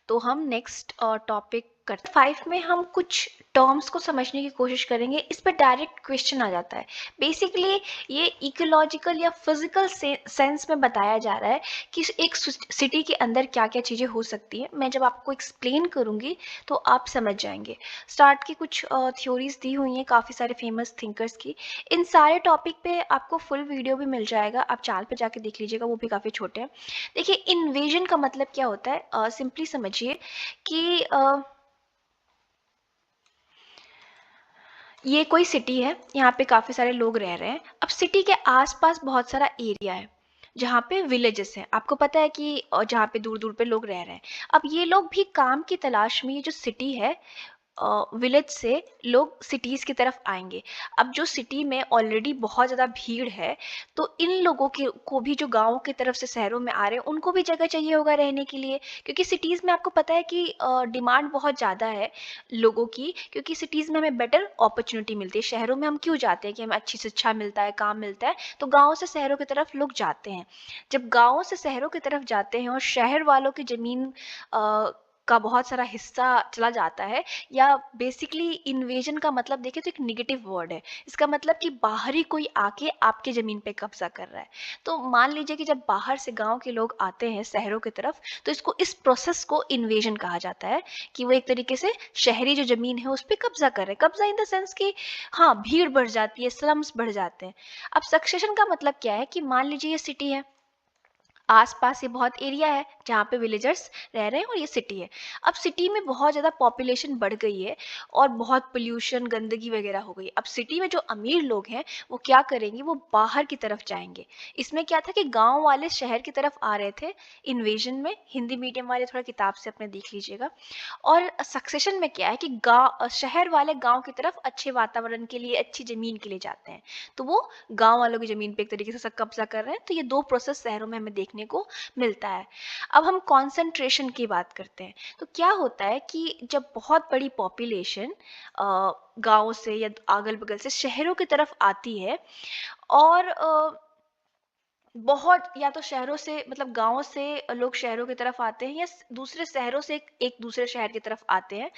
तो हम next topic करते 5 में हम कुछ टर्म्स को समझने की कोशिश करेंगे। इस पर डायरेक्ट क्वेश्चन आ जाता है। बेसिकली ये इकोलॉजिकल या फिजिकल सेंस में बताया जा रहा है कि एक सिटी के अंदर क्या क्या चीज़ें हो सकती हैं। मैं जब आपको एक्सप्लेन करूँगी तो आप समझ जाएंगे। स्टार्ट की कुछ थ्योरीज दी हुई हैं काफ़ी सारे फेमस थिंकर्स की। इन सारे टॉपिक पे आपको फुल वीडियो भी मिल जाएगा, आप चैनल पे जाके देख लीजिएगा, वो भी काफ़ी छोटे हैं। देखिए, इन्वेजन का मतलब क्या होता है, सिंपली समझिए कि ये कोई सिटी है, यहाँ पे काफ़ी सारे लोग रह रहे हैं। अब सिटी के आसपास बहुत सारा एरिया है जहाँ पे विलेजेस हैं। आपको पता है कि जहाँ पे दूर दूर पे लोग रह रहे हैं। अब ये लोग भी काम की तलाश में, ये जो सिटी है, विलेज से लोग सिटीज़ की तरफ आएंगे। अब जो सिटी में ऑलरेडी बहुत ज़्यादा भीड़ है, तो इन लोगों के को भी जो गाँव की तरफ से शहरों में आ रहे हैं, उनको भी जगह चाहिए होगा रहने के लिए, क्योंकि सिटीज़ में आपको पता है कि डिमांड बहुत ज़्यादा है लोगों की, क्योंकि सिटीज़ में हमें बेटर अपॉर्चुनिटी मिलती है। शहरों में हम क्यों जाते हैं कि हमें अच्छी शिक्षा मिलता है, काम मिलता है, तो गाँव से शहरों की तरफ लोग जाते हैं। जब गाँव से शहरों की तरफ जाते हैं और शहर वालों की ज़मीन का बहुत सारा हिस्सा चला जाता है, या बेसिकली इन्वेजन का मतलब देखें तो एक निगेटिव वर्ड है। इसका मतलब कि बाहरी कोई आके आपके ज़मीन पे कब्जा कर रहा है। तो मान लीजिए कि जब बाहर से गांव के लोग आते हैं शहरों की तरफ, तो इस प्रोसेस को इन्वेजन कहा जाता है, कि वो एक तरीके से शहरी जो ज़मीन है उस पर कब्जा कर रहे हैं। कब्जा इन द सेंस कि हाँ, भीड़ बढ़ जाती है, स्लम्स बढ़ जाते हैं। अब सक्सेशन का मतलब क्या है कि मान लीजिए ये सिटी है, आसपास ये बहुत एरिया है जहाँ पे विलेजर्स रह रहे हैं, और ये सिटी है। अब सिटी में बहुत ज़्यादा पॉपुलेशन बढ़ गई है और बहुत पोल्यूशन, गंदगी वगैरह हो गई। अब सिटी में जो अमीर लोग हैं वो क्या करेंगे, वो बाहर की तरफ जाएंगे। इसमें क्या था कि गांव वाले शहर की तरफ आ रहे थे इन्वेजन में। हिंदी मीडियम वाले थोड़ा किताब से अपने देख लीजिएगा। और सक्सेशन में क्या है कि गाँव, शहर वाले गाँव की तरफ अच्छे वातावरण के लिए, अच्छी ज़मीन के लिए जाते हैं, तो वो गाँव वालों की ज़मीन पे एक तरीके से कब्जा कर रहे हैं। तो ये दो प्रोसेस शहरों में हमें देखने को मिलता है। अब हम कॉन्सेंट्रेशन की बात करते हैं। तो क्या होता है कि जब बहुत बड़ी पॉपुलेशन गाँव से या अगल बगल से शहरों की तरफ आती है, और बहुत, या तो शहरों से मतलब गाँव से लोग शहरों की तरफ आते हैं, या दूसरे शहरों से एक दूसरे शहर की तरफ आते हैं,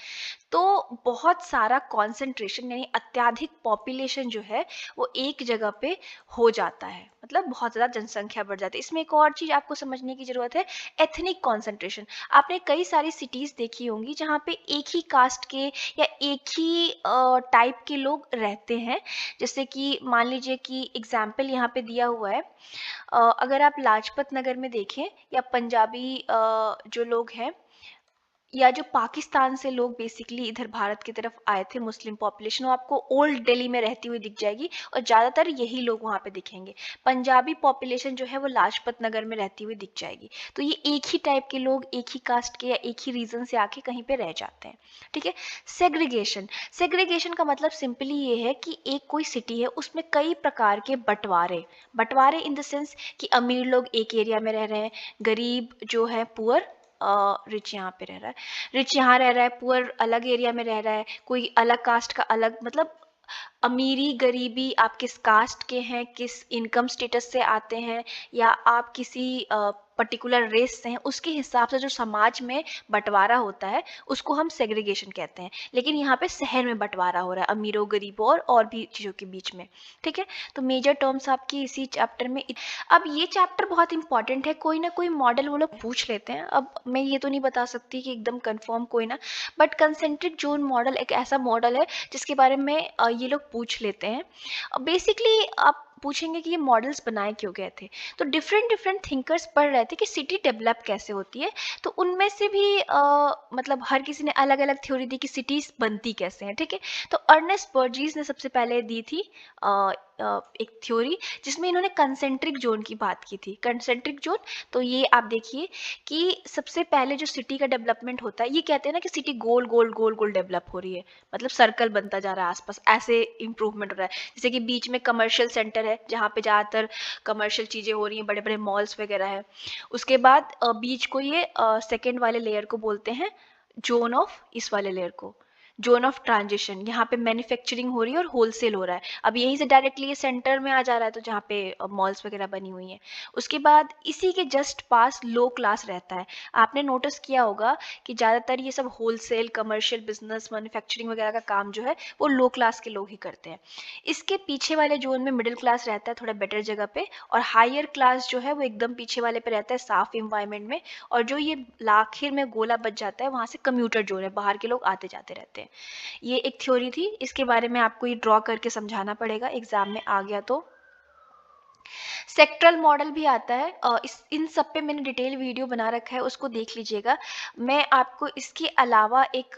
तो बहुत सारा कॉन्सेंट्रेशन यानी अत्यधिक पॉपुलेशन जो है वो एक जगह पे हो जाता है। मतलब बहुत ज़्यादा जनसंख्या बढ़ जाती है। इसमें एक और चीज़ आपको समझने की ज़रूरत है, एथनिक कॉन्सेंट्रेशन। आपने कई सारी सिटीज़ देखी होंगी जहाँ पे एक ही कास्ट के या एक ही टाइप के लोग रहते हैं। जैसे कि मान लीजिए कि एग्जाम्पल यहाँ पे दिया हुआ है, अगर आप लाजपत नगर में देखें, या पंजाबी जो लोग हैं, या जो पाकिस्तान से लोग बेसिकली इधर भारत की तरफ आए थे, मुस्लिम पॉपुलेशन, वो आपको ओल्ड दिल्ली में रहती हुई दिख जाएगी, और ज़्यादातर यही लोग वहाँ पे दिखेंगे। पंजाबी पॉपुलेशन जो है वो लाजपत नगर में रहती हुई दिख जाएगी। तो ये एक ही टाइप के लोग, एक ही कास्ट के या एक ही रीजन से आके कहीं पे रह जाते हैं। ठीक है। सेग्रीगेशन, सेग्रीगेशन का मतलब सिंपली ये है कि एक कोई सिटी है, उसमें कई प्रकार के बंटवारे, बंटवारे इन द सेंस कि अमीर लोग एक एरिया में रह रहे हैं, गरीब जो है पुअर, रिच यहाँ पे रह रहा है, रिच यहाँ रह रहा है, पुअर अलग एरिया में रह रहा है, कोई अलग कास्ट का अलग, मतलब अमीरी गरीबी आप किस कास्ट के हैं, किस इनकम स्टेटस से आते हैं, या आप किसी पर्टिकुलर रेस से हैं, उसके हिसाब से जो समाज में बंटवारा होता है उसको हम सेग्रीगेशन कहते हैं। लेकिन यहाँ पे शहर में बंटवारा हो रहा है अमीरों गरीबों और भी चीज़ों के बीच में। ठीक है। तो मेजर टर्म्स आपकी इसी चैप्टर में। अब ये चैप्टर बहुत इंपॉर्टेंट है, कोई ना कोई मॉडल वो लोग पूछ लेते हैं। अब मैं ये तो नहीं बता सकती कि एकदम कंफर्म कोई ना, बट कंसेंट्रिक जोन मॉडल एक ऐसा मॉडल है जिसके बारे में ये लोग पूछ लेते हैं। बेसिकली आप पूछेंगे कि ये मॉडल्स बनाए क्यों गए थे, तो डिफरेंट डिफरेंट थिंकर्स पढ़ रहे थे कि सिटी डेवलप कैसे होती है, तो उनमें से भी मतलब हर किसी ने अलग अलग थ्योरी दी कि सिटीज बनती कैसे हैं। ठीक है। तो अर्नेस्ट बर्जीज ने सबसे पहले दी थी एक थ्योरी, जिसमें इन्होंने कंसेंट्रिक जोन की बात की थी। कंसेंट्रिक जोन, तो ये आप देखिए कि सबसे पहले जो सिटी का डेवलपमेंट होता है, ये कहते हैं ना कि सिटी गोल गोल गोल गोल डेवलप हो रही है, मतलब सर्कल बनता जा रहा है आसपास, ऐसे इंप्रूवमेंट हो रहा है। जैसे कि बीच में कमर्शियल सेंटर है जहाँ पे ज़्यादातर कमर्शियल चीज़ें हो रही हैं, बड़े बड़े मॉल्स वगैरह है। उसके बाद बीच को ये सेकेंड वाले लेयर को बोलते हैं जोन ऑफ, इस वाले लेयर को जोन ऑफ ट्रांजिशन, यहाँ पे मैन्युफैक्चरिंग हो रही है और होलसेल हो रहा है। अब यहीं से डायरेक्टली ये सेंटर में आ जा रहा है, तो जहाँ पे मॉल्स वगैरह बनी हुई हैं। उसके बाद इसी के जस्ट पास लो क्लास रहता है। आपने नोटिस किया होगा कि ज़्यादातर ये सब होलसेल, कमर्शियल बिजनेस, मैन्युफैक्चरिंग वगैरह का काम जो है वो लो क्लास के लोग ही करते हैं। इसके पीछे वाले जोन में मिडिल क्लास रहता है थोड़ा बेटर जगह पे, और हायर क्लास जो है वो एकदम पीछे वाले पे रहता है साफ इन्वायरमेंट में। और जो ये आखिर में गोला बच जाता है, वहाँ से कम्यूटर जोन है, बाहर के लोग आते जाते रहते हैं। ये एक थ्योरी थी, इसके बारे में आपको ये ड्रॉ करके समझाना पड़ेगा, एग्जाम में आ गया तो। सेक्टरल मॉडल भी आता है, इन सब पे मैंने डिटेल वीडियो बना रखा है, उसको देख लीजिएगा। मैं आपको इसके अलावा एक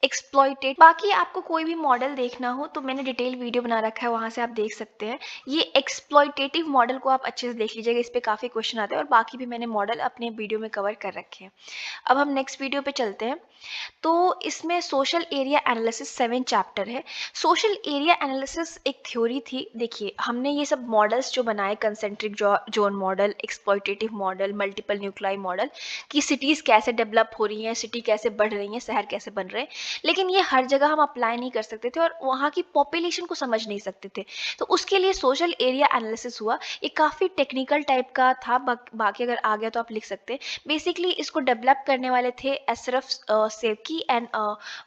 एक्सप्लॉइटेट, बाकी आपको कोई भी मॉडल देखना हो तो मैंने डिटेल वीडियो बना रखा है, वहाँ से आप देख सकते हैं। ये एक्सप्लॉइटेटिव मॉडल को आप अच्छे से देख लीजिएगा, इस पर काफ़ी क्वेश्चन आते हैं, और बाकी भी मैंने मॉडल अपने वीडियो में कवर कर रखे हैं। अब हम नेक्स्ट वीडियो पे चलते हैं। तो इसमें सोशल एरिया एनालिसिस 7 चैप्टर है। सोशल एरिया एनालिसिस एक थ्योरी थी। देखिए, हमने ये सब मॉडल्स जो बनाए, concentric zone model, exploitative model, multiple nuclei model, कि सिटीज़ कैसे डेवलप हो रही हैं, सिटी कैसे बढ़ रही हैं, शहर कैसे बन रहे हैं, लेकिन ये हर जगह हम अप्लाई नहीं कर सकते थे और वहाँ की पॉपुलेशन को समझ नहीं सकते थे। तो उसके लिए सोशल एरिया एनालिसिस हुआ। ये काफ़ी टेक्निकल टाइप का था, बाकी अगर आ गया तो आप लिख सकते हैं। बेसिकली इसको डेवलप करने वाले थे एसरफ सेवकी एंड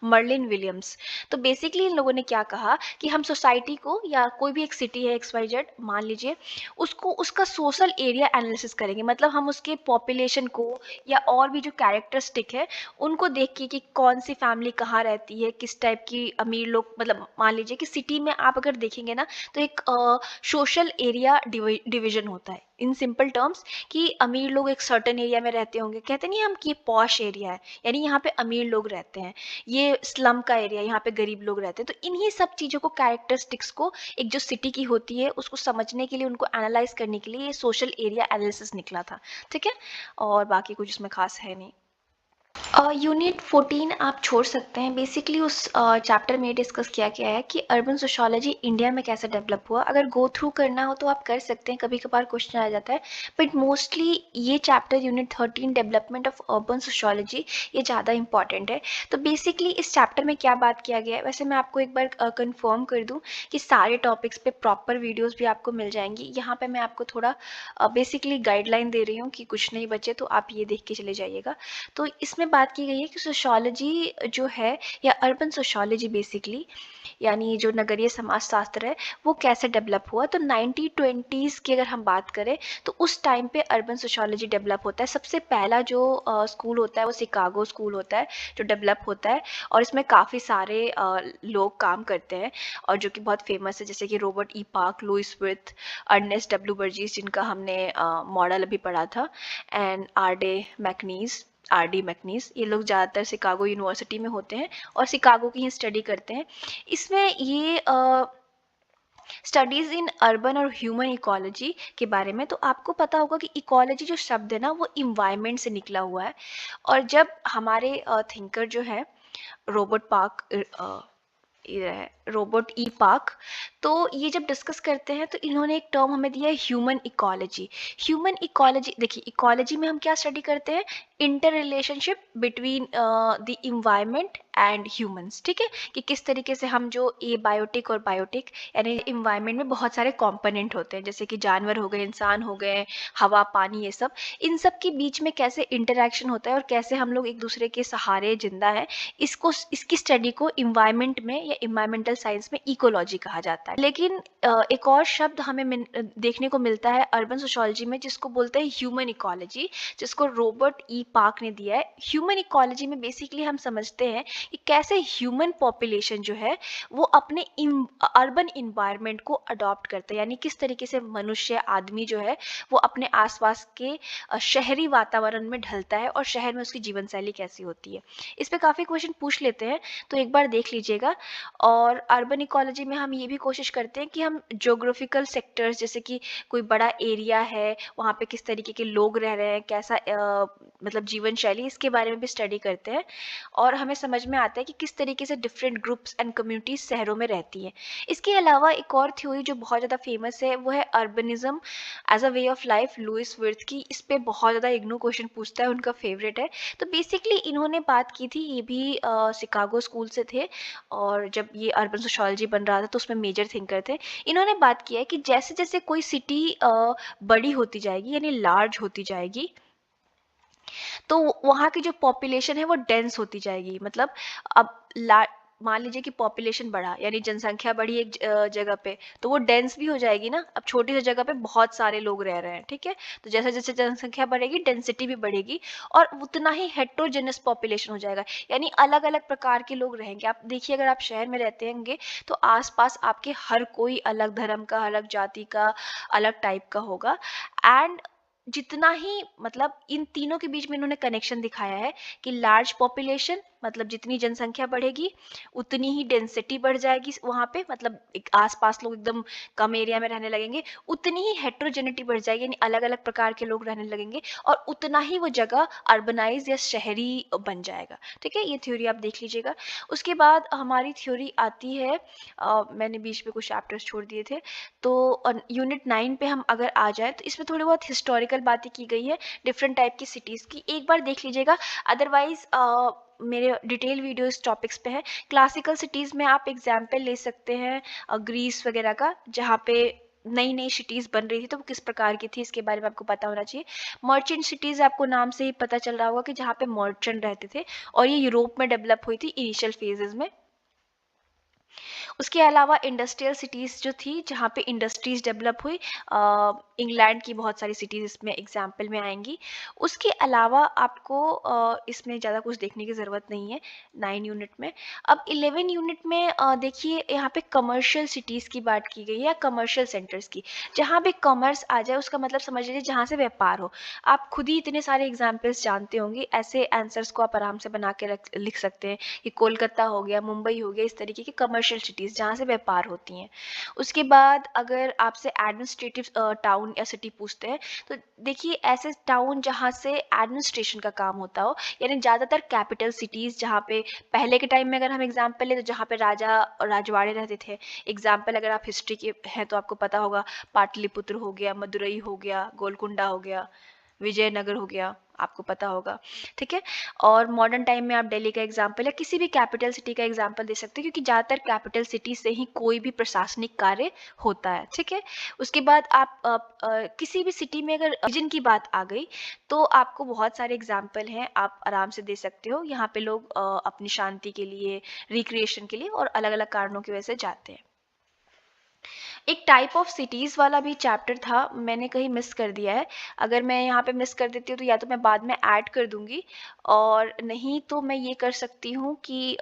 मर्लिन विलियम्स। तो बेसिकली इन लोगों ने क्या कहा कि हम सोसाइटी को, या कोई भी एक सिटी है XYZ मान लीजिए, उसको उसका सोशल एरिया एनालिसिस करेंगे। मतलब हम उसके पॉपुलेशन को या और भी जो कैरेक्टरिस्टिक है उनको देख के, कि कौन सी फैमिली कहाँ रहती है, किस टाइप की अमीर लोग, मतलब मान लीजिए कि सिटी में आप अगर देखेंगे ना, तो एक सोशल एरिया डिवीजन होता है इन सिंपल टर्म्स, कि अमीर लोग एक सर्टेन एरिया में रहते होंगे, कहते नहीं हम कि ये पॉश एरिया है, यानी यहाँ पे अमीर लोग रहते हैं। ये स्लम का एरिया, यहाँ पे गरीब लोग रहते हैं। तो इन्हीं सब चीज़ों को, कैरेक्टरिस्टिक्स को, एक जो सिटी की होती है उसको समझने के लिए, उनको एनालाइज करने के लिए ये सोशल एरिया एनालिसिस निकला था। ठीक है, और बाकी कुछ इसमें खास है नहीं। यूनिट 14 आप छोड़ सकते हैं। बेसिकली उस चैप्टर में डिस्कस किया गया है कि अर्बन सोशियोलॉजी इंडिया में कैसे डेवलप हुआ। अगर गो थ्रू करना हो तो आप कर सकते हैं, कभी कभार क्वेश्चन आ जाता है, बट मोस्टली ये chapter unit 13 development of urban sociology, ये ज़्यादा इंपॉर्टेंट है। तो बेसिकली इस चैप्टर में क्या बात किया गया है, वैसे मैं आपको एक बार कंफर्म कर दूं कि सारे टॉपिक्स पे प्रॉपर वीडियोस भी आपको मिल जाएंगी। यहाँ पे मैं आपको थोड़ा बेसिकली गाइडलाइन दे रही हूँ कि कुछ नहीं बचे तो आप ये देख के चले जाइएगा। तो इसमें बात की गई है कि सोशियोलॉजी जो है, या अर्बन सोशियोलॉजी बेसिकली, यानी जो नगरीय समाज शास्त्र है, वो कैसे डेवलप हुआ। तो 1920s की अगर हम बात करें तो उस टाइम पे अर्बन सोशियोलॉजी डेवलप होता है। सबसे पहला जो स्कूल होता है वो शिकागो स्कूल होता है जो डेवलप होता है, और इसमें काफ़ी सारे लोग काम करते हैं और जो कि बहुत फेमस है, जैसे कि Robert E Park, Louis Wirth, Ernest W Burgess, जिनका हमने मॉडल अभी पढ़ा था, एंड आर डी मैकनीस। ये लोग ज़्यादातर शिकागो यूनिवर्सिटी में होते हैं और शिकागो की ही स्टडी करते हैं। इसमें ये स्टडीज़ इन अर्बन और ह्यूमन इकोलॉजी के बारे में। तो आपको पता होगा कि इकोलॉजी जो शब्द है ना, वो इन्वायरमेंट से निकला हुआ है। और जब हमारे थिंकर जो है Robert park, Robert E park, तो ये जब डिस्कस करते हैं तो इन्होंने एक टर्म हमें दिया है, ह्यूमन इकोलॉजी। ह्यूमन इकोलॉजी, देखिए इकोलॉजी में हम क्या स्टडी करते हैं, inter relationship between the environment and humans. ठीक है, कि किस तरीके से हम जो ए बायोटिक और बायोटिक, यानी इन्वायरमेंट में बहुत सारे कंपोनेंट होते हैं, जैसे कि जानवर हो गए, इंसान हो गए, हवा, पानी, ये सब, इन सब के बीच में कैसे इंटरेक्शन होता है और कैसे हम लोग एक दूसरे के सहारे जिंदा है, इसकी स्टडी को इन्वायरमेंट में या इन्वायरमेंटल साइंस में इकोलॉजी कहा जाता है। लेकिन एक और शब्द हमें देखने को मिलता है अर्बन सोशियोलॉजी में, जिसको बोलते हैं ह्यूमन इकोलॉजी, जिसको रॉबर्ट ई पार्क ने दिया है। ह्यूमन इकोलॉजी में बेसिकली हम समझते हैं कि कैसे ह्यूमन पॉपुलेशन जो है वो अपने अर्बन इन्वायरमेंट को अडॉप्ट करता है, यानी किस तरीके से मनुष्य, आदमी जो है वो अपने आसपास के शहरी वातावरण में ढलता है और शहर में उसकी जीवन शैली कैसी होती है। इस पे काफ़ी क्वेश्चन पूछ लेते हैं, तो एक बार देख लीजिएगा। और अर्बन इकोलॉजी में हम ये भी कोशिश करते हैं कि हम ज्योग्राफिकल सेक्टर्स, जैसे कि कोई बड़ा एरिया है, वहाँ पे किस तरीके के लोग रह रहे हैं, कैसा मतलब जीवन शैली, इसके बारे में भी स्टडी करते हैं। और हमें समझ में आता है कि किस तरीके से डिफरेंट ग्रुप्स एंड कम्युनिटीज शहरों में रहती हैं। इसके अलावा एक और थ्योरी जो बहुत ज़्यादा फेमस है वो है urbanism as a way of life, Louis Wirth की। इस पे बहुत ज़्यादा इग्नू क्वेश्चन पूछता है, उनका फेवरेट है। तो बेसिकली इन्होंने बात की थी, ये भी शिकागो स्कूल से थे, और जब ये अर्बन सोशियोलॉजी बन रहा था तो उसमें मेजर थिंकर थे। इन्होंने बात किया है कि जैसे जैसे कोई सिटी बड़ी होती जाएगी, यानी लार्ज होती जाएगी, तो वहाँ की जो पॉपुलेशन है वो डेंस होती जाएगी। मतलब अब मान लीजिए कि पॉपुलेशन बढ़ा, यानी जनसंख्या बढ़ी एक जगह पे, तो वो डेंस भी हो जाएगी ना। अब छोटी सी जगह पे बहुत सारे लोग रह रहे हैं, ठीक है, तो जैसे जैसे जनसंख्या बढ़ेगी डेंसिटी भी बढ़ेगी, और उतना ही हेट्रोजेनस पॉपुलेशन हो जाएगा, यानी अलग अलग प्रकार के लोग रहेंगे। आप देखिए, अगर आप शहर में रहते होंगे तो आसपास आपके हर कोई अलग धर्म का, अलग जाति का, अलग टाइप का होगा। एंड जितना ही, मतलब इन तीनों के बीच में इन्होंने कनेक्शन दिखाया है कि लार्ज पॉपुलेशन, मतलब जितनी जनसंख्या बढ़ेगी उतनी ही डेंसिटी बढ़ जाएगी वहाँ पे, मतलब एक आसपास लोग एकदम कम एरिया में रहने लगेंगे, उतनी ही हेट्रोजेनिटी बढ़ जाएगी, यानी अलग अलग प्रकार के लोग रहने लगेंगे, और उतना ही वो जगह अर्बनाइज या शहरी बन जाएगा। ठीक है, ये थ्योरी आप देख लीजिएगा। उसके बाद हमारी थ्योरी आती है, मैंने बीच में कुछ चैप्टर्स छोड़ दिए थे, तो यूनिट 9 पे हम अगर आ जाए तो इसमें थोड़ी बहुत हिस्टोरिकल बातें की गई है डिफरेंट टाइप की सिटीज़ की, एक बार देख लीजिएगा। अदरवाइज मेरे डिटेल वीडियो इस टॉपिक्स पे है। क्लासिकल सिटीज़ में आप एग्जाम्पल ले सकते हैं ग्रीस वगैरह का, जहाँ पे नई नई सिटीज़ बन रही थी, तो वो किस प्रकार की थी इसके बारे में आपको पता होना चाहिए। मर्चेंट सिटीज़ आपको नाम से ही पता चल रहा होगा कि जहाँ पे मर्चेंट रहते थे, और ये यूरोप में डेवलप हुई थी इनिशियल फेजेस में। उसके अलावा इंडस्ट्रियल सिटीज़ जो थी, जहाँ पे इंडस्ट्रीज डेवलप हुई, इंग्लैंड की बहुत सारी सिटीज़ इसमें एग्जाम्पल में आएंगी। उसके अलावा आपको इसमें ज़्यादा कुछ देखने की ज़रूरत नहीं है 9 यूनिट में। अब 11 यूनिट में देखिए, यहाँ पे कमर्शियल सिटीज़ की बात की गई है, या कमर्शियल सेंटर्स की, जहाँ पे कॉमर्स आ जाए। उसका मतलब समझ लीजिए जहाँ से व्यापार हो। आप खुद ही इतने सारे एग्जाम्पल्स जानते होंगे, ऐसे आंसर्स को आप आराम से बना के लिख सकते हैं कि कोलकाता हो गया, मुंबई हो गया, इस तरीके की कमर्शियल सिटीज़ जहाँ से व्यापार होती हैं। उसके बाद अगर आपसे एडमिनिस्ट्रेटिव टाउन या सिटी पूछते हैं, तो देखिए ऐसे टाउन जहाँ से एडमिनिस्ट्रेशन का काम होता हो, यानी ज़्यादातर कैपिटल सिटीज़, जहाँ पे पहले के टाइम में अगर हम एग्जाम्पल लें तो जहाँ पे राजा और राजवाड़े रहते थे। एग्जाम्पल अगर आप हिस्ट्री के हैं तो आपको पता होगा, पाटलिपुत्र हो गया, मदुरई हो गया, गोलकुंडा हो गया, विजयनगर हो गया, आपको पता होगा। ठीक है, और मॉडर्न टाइम में आप दिल्ली का एग्जाम्पल या किसी भी कैपिटल सिटी का एग्जाम्पल दे सकते हैं, क्योंकि ज़्यादातर कैपिटल सिटी से ही कोई भी प्रशासनिक कार्य होता है। ठीक है, उसके बाद आप किसी भी सिटी में अगर रीजन की बात आ गई, तो आपको बहुत सारे एग्जाम्पल हैं, आप आराम से दे सकते हो। यहाँ पे लोग अपनी शांति के लिए, रिक्रिएशन के लिए और अलग अलग कारणों की वजह से जाते हैं। एक टाइप ऑफ सिटीज़ वाला भी चैप्टर था, मैंने कहीं मिस कर दिया है। अगर मैं यहाँ पे मिस कर देती हूँ तो या तो मैं बाद में ऐड कर दूंगी, और नहीं तो मैं ये कर सकती हूँ कि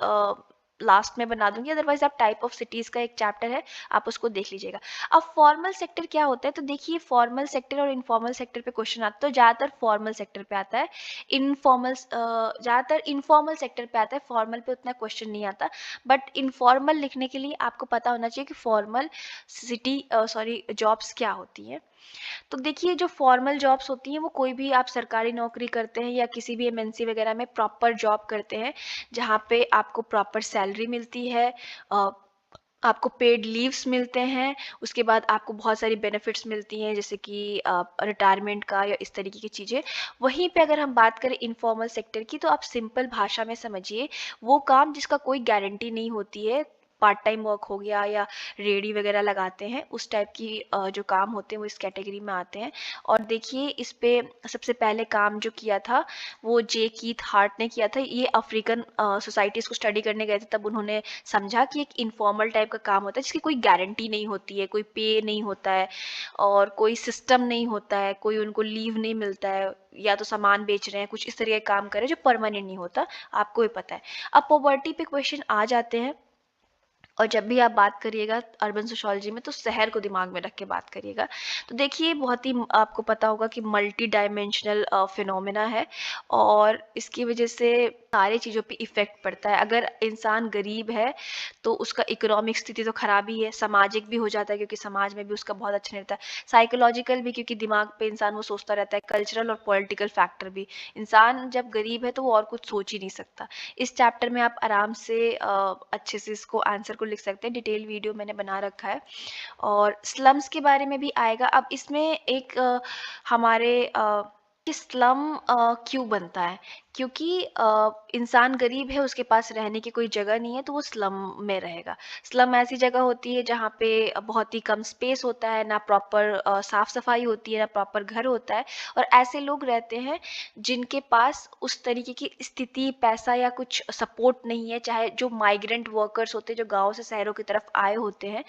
लास्ट में बना दूंगी। अदरवाइज आप टाइप ऑफ सिटीज़ का एक चैप्टर है, आप उसको देख लीजिएगा। अब फॉर्मल सेक्टर क्या होता है, तो देखिए फॉर्मल सेक्टर और इनफॉर्मल सेक्टर पे क्वेश्चन आता है, तो ज़्यादातर फॉर्मल सेक्टर पे आता है। ज़्यादातर इनफॉर्मल सेक्टर पे आता है, फॉर्मल पे उतना क्वेश्चन नहीं आता। बट इनफॉर्मल लिखने के लिए आपको पता होना चाहिए कि फॉर्मल जॉब्स क्या होती हैं। तो देखिए, जो फॉर्मल जॉब्स होती हैं वो कोई भी, आप सरकारी नौकरी करते हैं या किसी भी एमएनसी वगैरह में प्रॉपर जॉब करते हैं, जहाँ पे आपको प्रॉपर सैलरी मिलती है, आपको पेड लीव्स मिलते हैं, उसके बाद आपको बहुत सारी बेनिफिट्स मिलती हैं, जैसे कि रिटायरमेंट का या इस तरीके की चीज़ें। वहीं पे अगर हम बात करें इनफॉर्मल सेक्टर की, तो आप सिंपल भाषा में समझिए, वो काम जिसका कोई गारंटी नहीं होती है, पार्ट टाइम वर्क हो गया, या रेडी वगैरह लगाते हैं, उस टाइप की जो काम होते हैं वो इस कैटेगरी में आते हैं। और देखिए, इस पे सबसे पहले काम जो किया था वो जे कीथ हार्ट ने किया था। ये अफ्रीकन सोसाइटीज़ को स्टडी करने गए थे, तब उन्होंने समझा कि एक इनफॉर्मल टाइप का काम होता है जिसकी कोई गारंटी नहीं होती है, कोई पे नहीं होता है, और कोई सिस्टम नहीं होता है, कोई उनको लीव नहीं मिलता है, या तो सामान बेच रहे हैं, कुछ इस तरह के काम कर रहे हैं जो परमानेंट नहीं होता, आपको भी पता है। अब पॉवर्टी पे क्वेश्चन आ जाते हैं, और जब भी आप बात करिएगा अर्बन सोशियोलॉजी में तो शहर को दिमाग में रख के बात करिएगा। तो देखिए बहुत ही आपको पता होगा कि मल्टी डायमेंशनल फिनोमेना है और इसकी वजह से सारी चीज़ों पे इफ़ेक्ट पड़ता है। अगर इंसान गरीब है तो उसका इकोनॉमिक स्थिति तो खराब ही है, सामाजिक भी हो जाता है क्योंकि समाज में भी उसका बहुत अच्छा नहीं रहता है, साइकोलॉजिकल भी क्योंकि दिमाग पे इंसान वो सोचता रहता है, कल्चरल और पॉलिटिकल फैक्टर भी। इंसान जब गरीब है तो वो और कुछ सोच ही नहीं सकता। इस चैप्टर में आप आराम से अच्छे से इसको आंसर को लिख सकते हैं, डिटेल वीडियो मैंने बना रखा है और स्लम्स के बारे में भी आएगा। अब इसमें एक हमारे कि स्लम क्यों बनता है, क्योंकि इंसान गरीब है, उसके पास रहने की कोई जगह नहीं है तो वो स्लम में रहेगा। स्लम ऐसी जगह होती है जहाँ पे बहुत ही कम स्पेस होता है, ना प्रॉपर साफ सफाई होती है, ना प्रॉपर घर होता है और ऐसे लोग रहते हैं जिनके पास उस तरीके की स्थिति, पैसा या कुछ सपोर्ट नहीं है, चाहे जो माइग्रेंट वर्कर्स होते हैं जो गाँव से शहरों की तरफ आए होते हैं,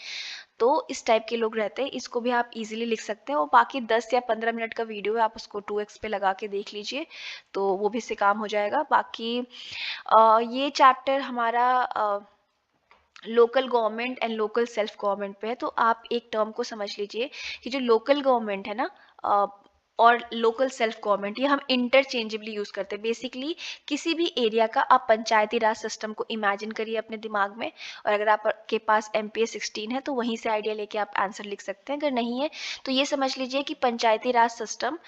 तो इस टाइप के लोग रहते हैं। इसको भी आप इजीली लिख सकते हैं और बाकी 10 या 15 मिनट का वीडियो है, आप उसको 2x पे लगा के देख लीजिए तो वो भी इससे काम हो जाएगा। बाकी ये चैप्टर हमारा local government and local self government पे है। तो आप एक टर्म को समझ लीजिए कि जो लोकल गवर्नमेंट है ना और लोकल सेल्फ गवर्नमेंट, ये हम इंटरचेंजेबली यूज करते हैं। बेसिकली किसी भी एरिया का आप पंचायती राज सिस्टम को इमेजिन करिए अपने दिमाग में और अगर आपके पास MPA 16 है तो वहीं से आइडिया लेके आप आंसर लिख सकते हैं। अगर नहीं है तो ये समझ लीजिए कि पंचायती राज सिस्टम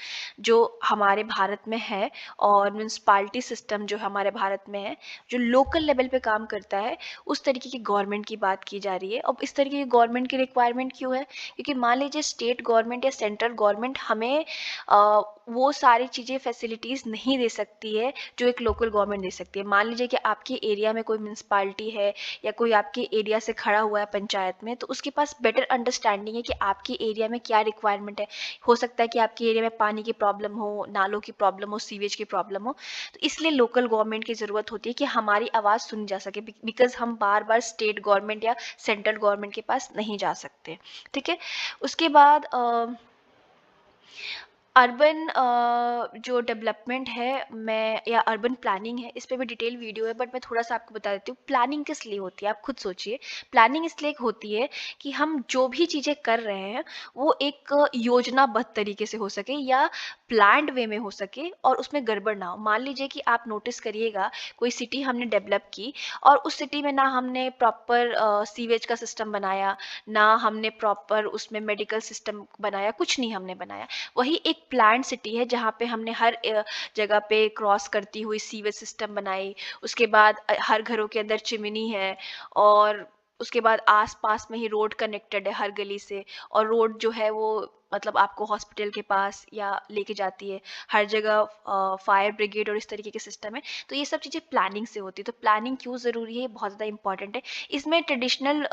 जो हमारे भारत में है और म्यूनसिपालिटी सिस्टम जो हमारे भारत में है, जो लोकल लेवल पे काम करता है, उस तरीके की गवर्नमेंट की बात की जा रही है। अब इस तरीके की गवर्नमेंट की रिक्वायरमेंट क्यों है, क्योंकि मान लीजिए स्टेट गवर्नमेंट या सेंट्रल गवर्नमेंट हमें वो सारी चीज़ें फैसिलिटीज़ नहीं दे सकती है जो एक लोकल गवर्नमेंट दे सकती है। मान लीजिए कि आपके एरिया में कोई म्यूनसिपालिटी है या कोई आपके एरिया से खड़ा हुआ है पंचायत में, तो उसके पास बेटर अंडरस्टैंडिंग है कि आपके एरिया में क्या रिक्वायरमेंट है। हो सकता है कि आपके एरिया में पानी की प्रॉब्लम हो, नालों की प्रॉब्लम हो, सीवेज की प्रॉब्लम हो, तो इसलिए लोकल गवर्नमेंट की ज़रूरत होती है कि हमारी आवाज़ सुनी जा सके, बिकॉज हम बार बार स्टेट गवर्नमेंट या सेंट्रल गवर्नमेंट के पास नहीं जा सकते। ठीक है, उसके बाद अर्बन जो डेवलपमेंट है मैं या अर्बन प्लानिंग है, इस पे भी डिटेल वीडियो है, बट मैं थोड़ा सा आपको बता देती हूँ। प्लानिंग किस लिए होती है आप खुद सोचिए। प्लानिंग इसलिए होती है कि हम जो भी चीज़ें कर रहे हैं वो एक योजनाबद्ध तरीके से हो सके या प्लान्ड वे में हो सके और उसमें गड़बड़ ना हो। मान लीजिए कि आप नोटिस करिएगा कोई सिटी हमने डेवलप की और उस सिटी में ना हमने प्रॉपर सीवेज का सिस्टम बनाया, ना हमने प्रॉपर उसमें मेडिकल सिस्टम बनाया, कुछ नहीं हमने बनाया। वही एक प्लान्ड सिटी है जहाँ पे हमने हर जगह पे क्रॉस करती हुई सीवेज सिस्टम बनाई, उसके बाद हर घरों के अंदर चिमनी है और उसके बाद आस-पास में ही रोड कनेक्टेड है हर गली से और रोड जो है वो मतलब आपको हॉस्पिटल के पास या लेके जाती है, हर जगह फायर ब्रिगेड और इस तरीके के सिस्टम है। तो ये सब चीज़ें प्लानिंग से होती है। तो प्लानिंग क्यों ज़रूरी है, बहुत ज़्यादा इंपॉर्टेंट है। इसमें ट्रेडिशनल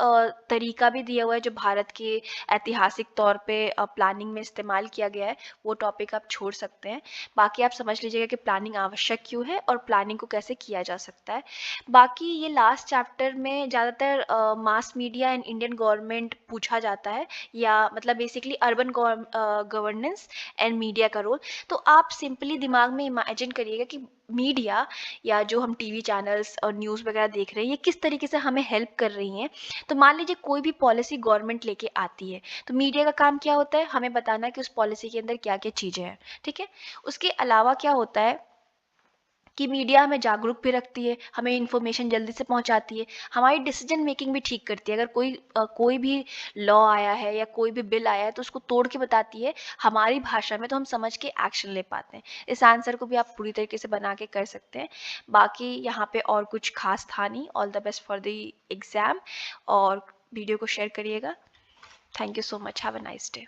तरीका भी दिया हुआ है जो भारत के ऐतिहासिक तौर पे प्लानिंग में इस्तेमाल किया गया है, वो टॉपिक आप छोड़ सकते हैं। बाकी आप समझ लीजिएगा कि प्लानिंग आवश्यक क्यों है और प्लानिंग को कैसे किया जा सकता है। बाकी ये लास्ट चैप्टर में ज़्यादातर mass media and Indian government पूछा जाता है या मतलब basically urban governance and media का रोल। तो आप सिंपली दिमाग में इमेजिन करिएगा कि मीडिया या जो हम टीवी चैनल्स और न्यूज़ वगैरह देख रहे हैं ये किस तरीके से हमें हेल्प कर रही हैं। तो मान लीजिए कोई भी पॉलिसी गवर्नमेंट लेके आती है तो मीडिया का काम क्या होता है, हमें बताना कि उस पॉलिसी के अंदर क्या क्या चीज़ें हैं। ठीक है, उसके अलावा क्या होता है कि मीडिया हमें जागरूक भी रखती है, हमें इन्फॉर्मेशन जल्दी से पहुंचाती है, हमारी डिसीजन मेकिंग भी ठीक करती है। अगर कोई भी लॉ आया है या कोई भी बिल आया है तो उसको तोड़ के बताती है हमारी भाषा में, तो हम समझ के एक्शन ले पाते हैं। इस आंसर को भी आप पूरी तरीके से बना के कर सकते हैं। बाकी यहाँ पे और कुछ खास था नहीं। All the best for the exam और वीडियो को शेयर करिएगा। Thank you so much, have a nice day.